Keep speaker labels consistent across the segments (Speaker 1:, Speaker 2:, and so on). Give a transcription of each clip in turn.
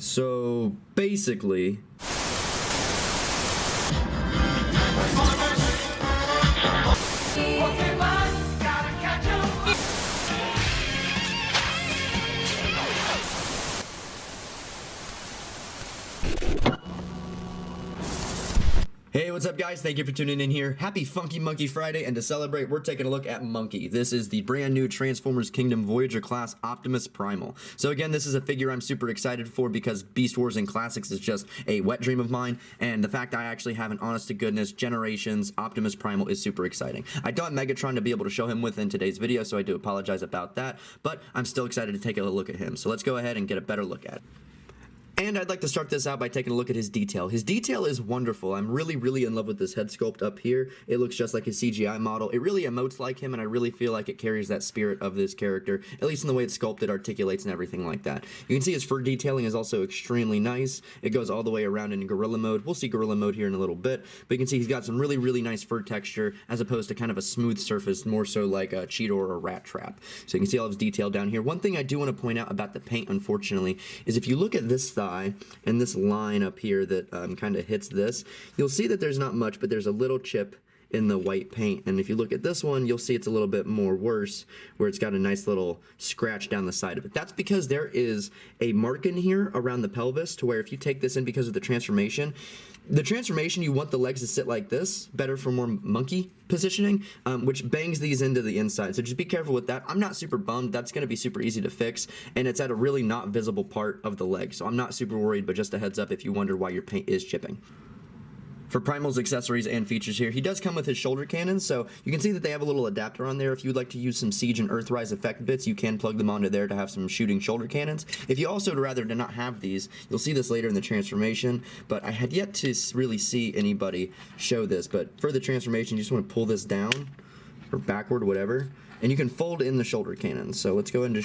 Speaker 1: So basically, hey, what's up guys? Thank you for tuning in here. Happy Funky Monkey Friday, and to celebrate, we're taking a look at Monkey. This is the brand new Transformers Kingdom Voyager class Optimus Primal. So again, this is a figure I'm super excited for because Beast Wars and Classics is just a wet dream of mine, and the fact I actually have an honest to goodness Generations Optimus Primal is super exciting. I don't have Megatron to be able to show him with in today's video, so I do apologize about that, but I'm still excited to take a look at him. So let's go ahead and get a better look at it. And I'd like to start this out by taking a look at his detail. His detail is wonderful. I'm really in love with this head sculpt up here. It looks just like his CGI model. It really emotes like him, and I really feel like it carries that spirit of this character, at least in the way it's sculpted, articulates, and everything like that. You can see his fur detailing is also extremely nice. It goes all the way around in gorilla mode. We'll see gorilla mode here in a little bit, but you can see he's got some really nice fur texture as opposed to kind of a smooth surface, more so like a Cheetor or a Rat Trap. So you can see all of his detail down here. One thing I do want to point out about the paint, unfortunately, is if you look at this thigh and this line up here that kind of hits this, you'll see that there's not much, but there's a little chip in the white paint. And if you look at this one, you'll see it's a little bit more worse, where it's got a nice little scratch down the side of it. That's because there is a mark in here around the pelvis, to where if you take this in because of the transformation, you want the legs to sit like this, better for more monkey positioning, which bangs these into the inside. So just be careful with that. I'm not super bummed. That's going to be super easy to fix, and it's at a really not visible part of the leg. So I'm not super worried, but just a heads up if you wonder why your paint is chipping. For Primal's accessories and features here, he does come with his shoulder cannons, so you can see that they have a little adapter on there. If you would like to use some Siege and Earthrise effect bits, you can plug them onto there to have some shooting shoulder cannons. If you also would rather to not have these, you'll see this later in the transformation, but I had yet to really see anybody show this. But for the transformation, you just want to pull this down, or backward, whatever, and you can fold in the shoulder cannons. So let's go into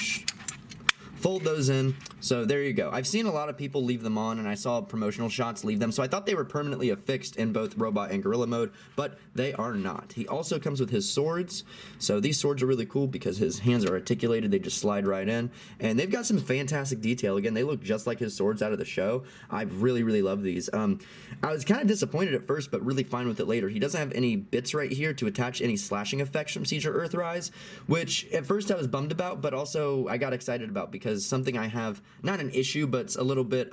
Speaker 1: fold those in. So there you go. I've seen a lot of people leave them on, and I saw promotional shots leave them, so I thought they were permanently affixed in both robot and gorilla mode, but they are not. He also comes with his swords. So these swords are really cool because his hands are articulated. They just slide right in, and they've got some fantastic detail. Again, they look just like his swords out of the show. I really love these. I was kind of disappointed at first, but really fine with it later. He doesn't have any bits right here to attach any slashing effects from Siege or Earthrise, which at first I was bummed about, but also I got excited about because something I have, not an issue, but a little bit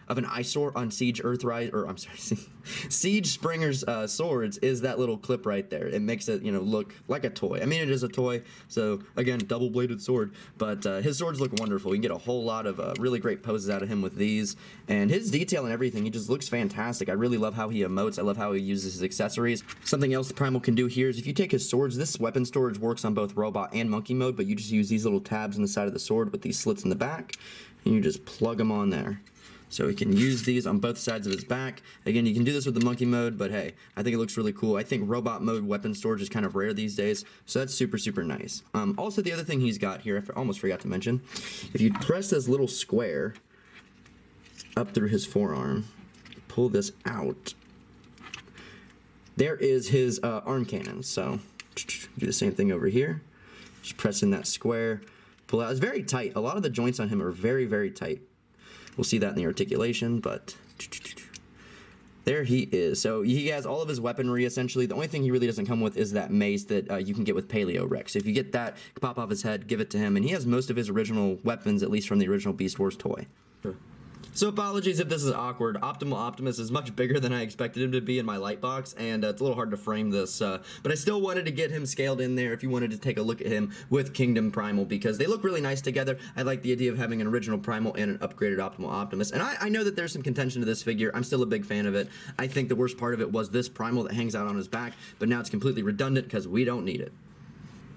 Speaker 1: of an eyesore on Siege Earthrise, or I'm sorry, Siege Springer's swords is that little clip right there. It makes it, look like a toy. I mean, it is a toy, so again, double-bladed sword, but his swords look wonderful. You can get a whole lot of really great poses out of him with these, and his detail and everything, he just looks fantastic. I really love how he emotes. I love how he uses his accessories. Something else the Primal can do here is if you take his swords, this weapon storage works on both robot and monkey mode, but you just use these little tabs on the side of the sword with these slits in the back, and you just plug them on there. So he can use these on both sides of his back. Again, you can do this with the monkey mode, but hey, I think it looks really cool. I think robot mode weapon storage is kind of rare these days, so that's super nice. Also, the other thing he's got here, I almost forgot to mention, if you press this little square up through his forearm, pull this out, there is his arm cannon. So do the same thing over here. Just press in that square, pull out. It's very tight. A lot of the joints on him are very tight. We'll see that in the articulation, but there he is. So he has all of his weaponry, essentially. The only thing he really doesn't come with is that mace that you can get with Paleo Rex. So if you get that, pop off his head, give it to him, and he has most of his original weapons, at least from the original Beast Wars toy. Sure. So apologies if this is awkward. Optimus is much bigger than I expected him to be in my light box, and it's a little hard to frame this, but I still wanted to get him scaled in there if you wanted to take a look at him with Kingdom Primal, because they look really nice together. I like the idea of having an original Primal and an upgraded Optimal Optimus, and I know that there's some contention to this figure. I'm still a big fan of it. I think the worst part of it was this Primal that hangs out on his back, but now it's completely redundant because we don't need it.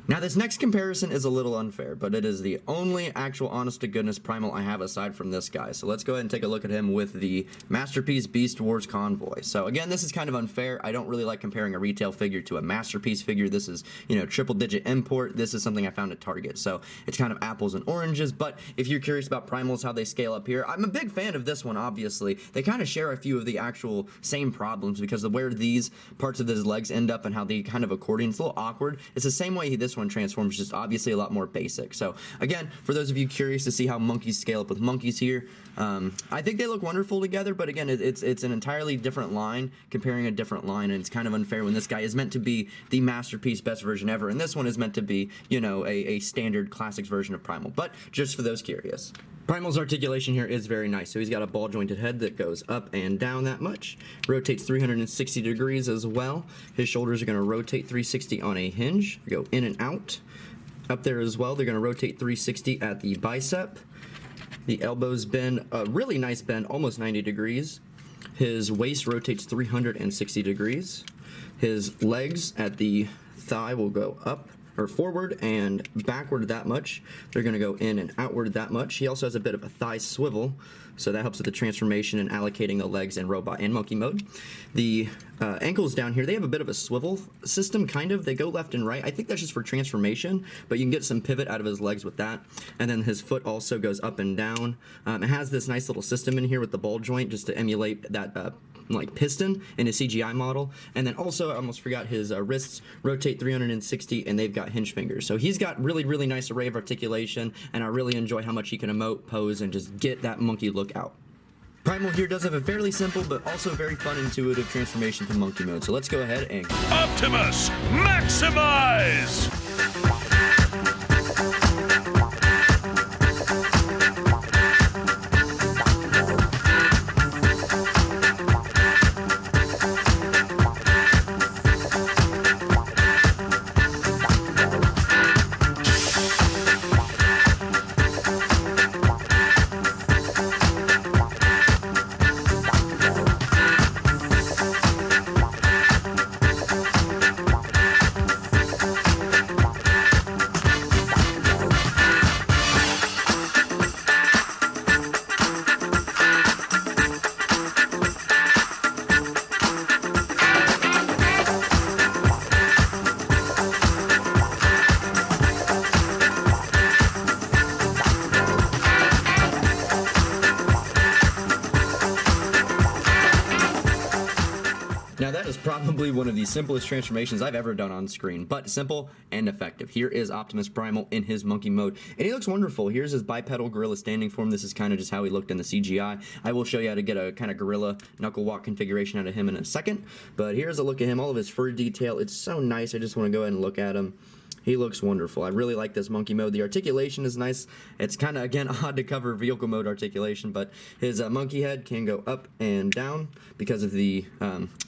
Speaker 1: Now this next comparison is a little unfair, but it is the only actual honest-to-goodness Primal I have aside from this guy. So let's go ahead and take a look at him with the Masterpiece Beast Wars Convoy. So again, this is kind of unfair. I don't really like comparing a retail figure to a Masterpiece figure. This is, triple-digit import. This is something I found at Target. So it's kind of apples and oranges, but if you're curious about Primals, how they scale up here, I'm a big fan of this one, obviously. They kind of share a few of the actual same problems because of where these parts of his legs end up and how they kind of accordion. It's a little awkward. It's the same way this one one transforms, just obviously a lot more basic. So again, for those of you curious to see how monkeys scale up with monkeys here, I think they look wonderful together, but again, it's an entirely different line, comparing a different line, and it's kind of unfair when this guy is meant to be the masterpiece, best version ever, and this one is meant to be, you know, a standard classics version of Primal, but just for those curious. Primal's articulation here is very nice. So he's got a ball jointed head that goes up and down that much. Rotates 360 degrees as well. His shoulders are going to rotate 360 on a hinge. Go in and out. Up there as well, they're going to rotate 360 at the bicep. The elbows bend, a really nice bend, almost 90 degrees. His waist rotates 360 degrees. His legs at the thigh will go up or forward and backward that much. They're going to go in and outward that much. He also has a bit of a thigh swivel, so that helps with the transformation and allocating the legs in robot and monkey mode. The ankles down here, they have a bit of a swivel system, kind of. They go left and right. I think that's just for transformation, but you can get some pivot out of his legs with that. And then his foot also goes up and down. It has this nice little system in here with the ball joint just to emulate that like piston in a CGI model. And then also, I almost forgot, his wrists rotate 360 and they've got hinge fingers. So he's got really nice array of articulation, and I really enjoy how much he can emote, pose, and just get that monkey look out. Primal here does have a fairly simple but also very fun intuitive transformation to monkey mode. So let's go ahead and
Speaker 2: Optimus Maximize!
Speaker 1: Now that is probably one of the simplest transformations I've ever done on screen, but simple and effective. Here is Optimus Primal in his monkey mode, and he looks wonderful. Here's his bipedal gorilla standing form. This is kind of just how he looked in the CGI. I will show you how to get a kind of gorilla knuckle walk configuration out of him in a second, but here's a look at him, all of his fur detail. It's so nice. I just want to go ahead and look at him. He looks wonderful. I really like this monkey mode. The articulation is nice. It's kind of, again, odd to cover vehicle mode articulation, but his monkey head can go up and down because of the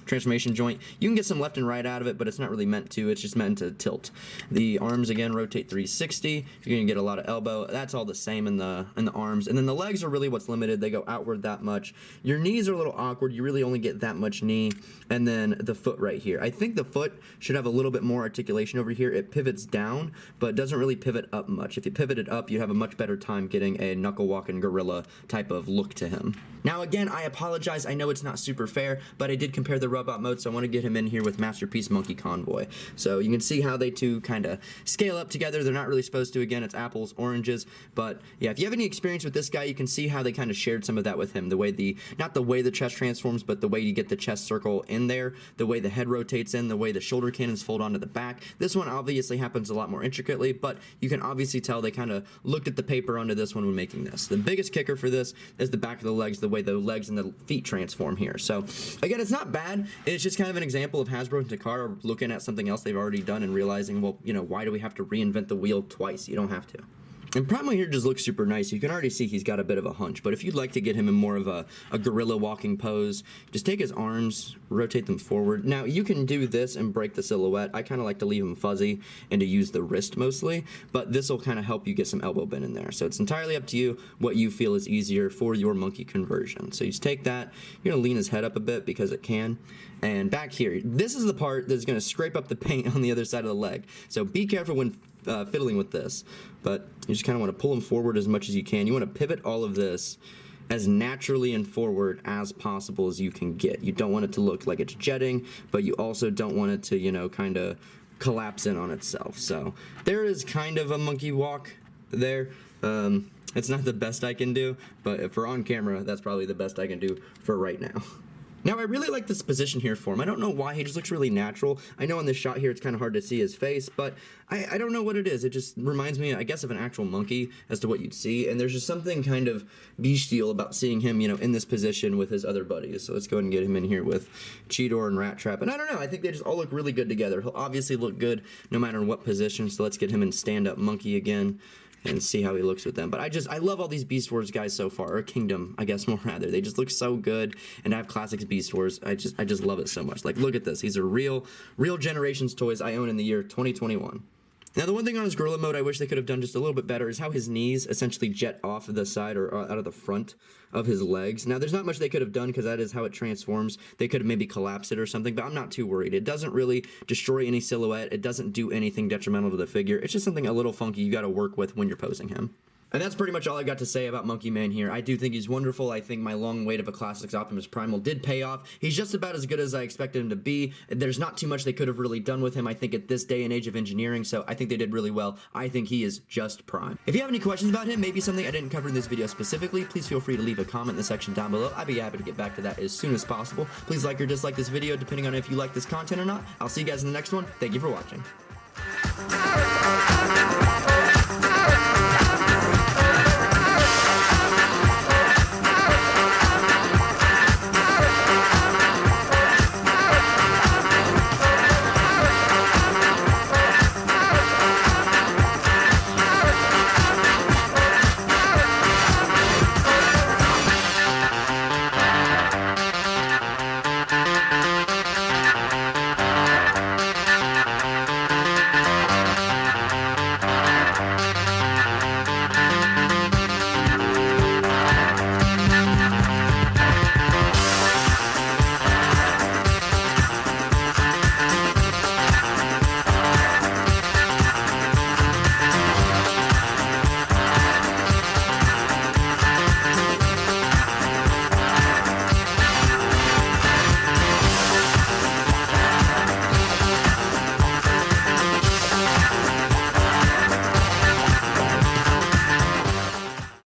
Speaker 1: transformation joint. You can get some left and right out of it, but it's not really meant to. It's just meant to tilt. The arms, again, rotate 360. You're going to get a lot of elbow. That's all the same in the arms. And then the legs are really what's limited. They go outward that much. Your knees are a little awkward. You really only get that much knee. And then the foot right here. I think the foot should have a little bit more articulation over here. It pivots down, but doesn't really pivot up much. If you pivot it up, you have a much better time getting a knuckle walking gorilla type of look to him. Now again, I apologize. I know it's not super fair, but I did compare the robot mode, so I want to get him in here with Masterpiece Monkey Convoy. So you can see how they two kind of scale up together. They're not really supposed to. Again, it's apples, oranges, but yeah, if you have any experience with this guy, you can see how they kind of shared some of that with him. The way not the way the chest transforms, but the way you get the chest circle in there, the way the head rotates in, the way the shoulder cannons fold onto the back. This one obviously happens a lot more intricately, but you can obviously tell they kind of looked at the paper onto this one when making this. The biggest kicker for this is the back of the legs, the way the legs and the feet transform here. So again, it's not bad. It's just kind of an example of Hasbro and Takara looking at something else they've already done and realizing, well, you know, why do we have to reinvent the wheel twice? You don't have to. And Primal here just looks super nice. You can already see he's got a bit of a hunch, but if you'd like to get him in more of a gorilla walking pose, just take his arms, rotate them forward. Now, you can do this and break the silhouette. I kind of like to leave him fuzzy and to use the wrist mostly, but this will kind of help you get some elbow bend in there. So it's entirely up to you what you feel is easier for your monkey conversion. So you just take that, you're going to lean his head up a bit because it can. And back here, this is the part that's going to scrape up the paint on the other side of the leg. So be careful when fiddling with this, but you just kind of want to pull them forward as much as you can. You want to pivot all of this as naturally and forward as possible as you can get. You don't want it to look like it's jetting, but you also don't want it to, you know, kind of collapse in on itself. So there is kind of a monkey walk there. It's not the best I can do, but for on camera, that's probably the best I can do for right now. Now, I really like this position here for him. I don't know why, he just looks really natural. I know in this shot here it's kind of hard to see his face, but I don't know what it is. It just reminds me, I guess, of an actual monkey as to what you'd see, and there's just something kind of bestial about seeing him, you know, in this position with his other buddies. So let's go ahead and get him in here with Cheetor and Rat Trap, and I don't know, I think they just all look really good together. He'll obviously look good no matter in what position, so let's get him in stand-up monkey again and see how he looks with them. But I love all these Beast Wars guys so far, or Kingdom, I guess more rather. They just look so good, and I have Classics Beast Wars. I just love it so much. Like, look at this. These are real Generations toys I own in the year 2021. Now, the one thing on his gorilla mode I wish they could have done just a little bit better is how his knees essentially jet off of the side or out of the front of his legs. Now, there's not much they could have done because that is how it transforms. They could have maybe collapsed it or something, but I'm not too worried. It doesn't really destroy any silhouette. It doesn't do anything detrimental to the figure. It's just something a little funky you got to work with when you're posing him. And that's pretty much all I got to say about Monkey Man here. I do think he's wonderful. I think my long wait of a Classics Optimus Primal did pay off. He's just about as good as I expected him to be. There's not too much they could have really done with him, I think, at this day and age of engineering, so I think they did really well. I think he is just prime. If you have any questions about him, maybe something I didn't cover in this video specifically, please feel free to leave a comment in the section down below. I'd be happy to get back to that as soon as possible. Please like or dislike this video, depending on if you like this content or not. I'll see you guys in the next one. Thank you for watching.